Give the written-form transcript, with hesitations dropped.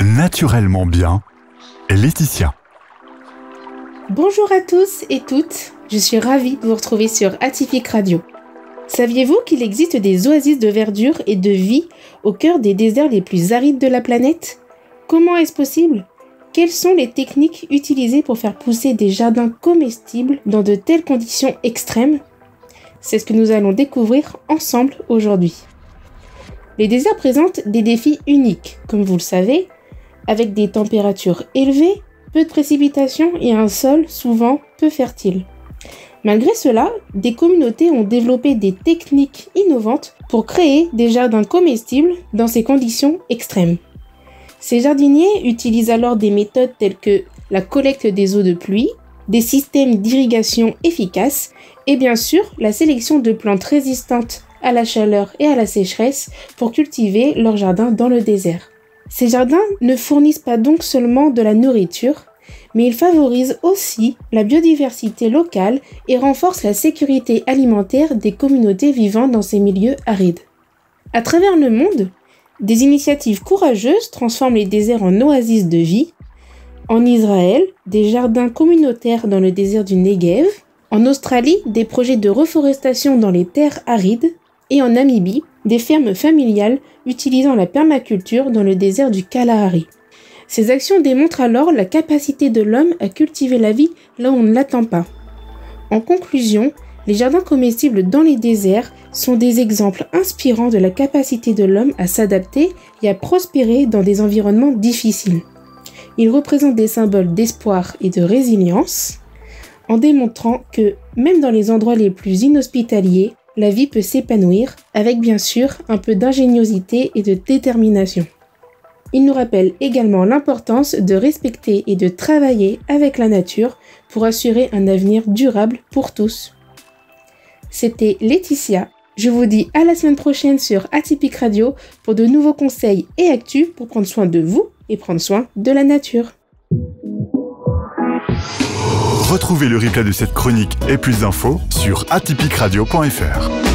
Naturellement bien, Laetitia. Bonjour à tous et toutes, je suis ravie de vous retrouver sur Atypique Radio. Saviez-vous qu'il existe des oasis de verdure et de vie au cœur des déserts les plus arides de la planète ? Comment est-ce possible ? Quelles sont les techniques utilisées pour faire pousser des jardins comestibles dans de telles conditions extrêmes ? C'est ce que nous allons découvrir ensemble aujourd'hui. Les déserts présentent des défis uniques, comme vous le savez, avec des températures élevées, peu de précipitations et un sol souvent peu fertile. Malgré cela, des communautés ont développé des techniques innovantes pour créer des jardins comestibles dans ces conditions extrêmes. Ces jardiniers utilisent alors des méthodes telles que la collecte des eaux de pluie, des systèmes d'irrigation efficaces et bien sûr la sélection de plantes résistantes à la chaleur et à la sécheresse pour cultiver leur jardin dans le désert. Ces jardins ne fournissent pas donc seulement de la nourriture, mais ils favorisent aussi la biodiversité locale et renforcent la sécurité alimentaire des communautés vivant dans ces milieux arides. À travers le monde, des initiatives courageuses transforment les déserts en oasis de vie. En Israël, des jardins communautaires dans le désert du Negev. En Australie, des projets de reforestation dans les terres arides. Et en Namibie, des fermes familiales utilisant la permaculture dans le désert du Kalahari. Ces actions démontrent alors la capacité de l'homme à cultiver la vie là où on ne l'attend pas. En conclusion, les jardins comestibles dans les déserts sont des exemples inspirants de la capacité de l'homme à s'adapter et à prospérer dans des environnements difficiles. Ils représentent des symboles d'espoir et de résilience, en démontrant que, même dans les endroits les plus inhospitaliers, la vie peut s'épanouir avec bien sûr un peu d'ingéniosité et de détermination. Il nous rappelle également l'importance de respecter et de travailler avec la nature pour assurer un avenir durable pour tous. C'était Laetitia. Je vous dis à la semaine prochaine sur Atypique Radio pour de nouveaux conseils et actus pour prendre soin de vous et prendre soin de la nature. Retrouvez le replay de cette chronique et plus d'infos sur atypiqueradio.fr.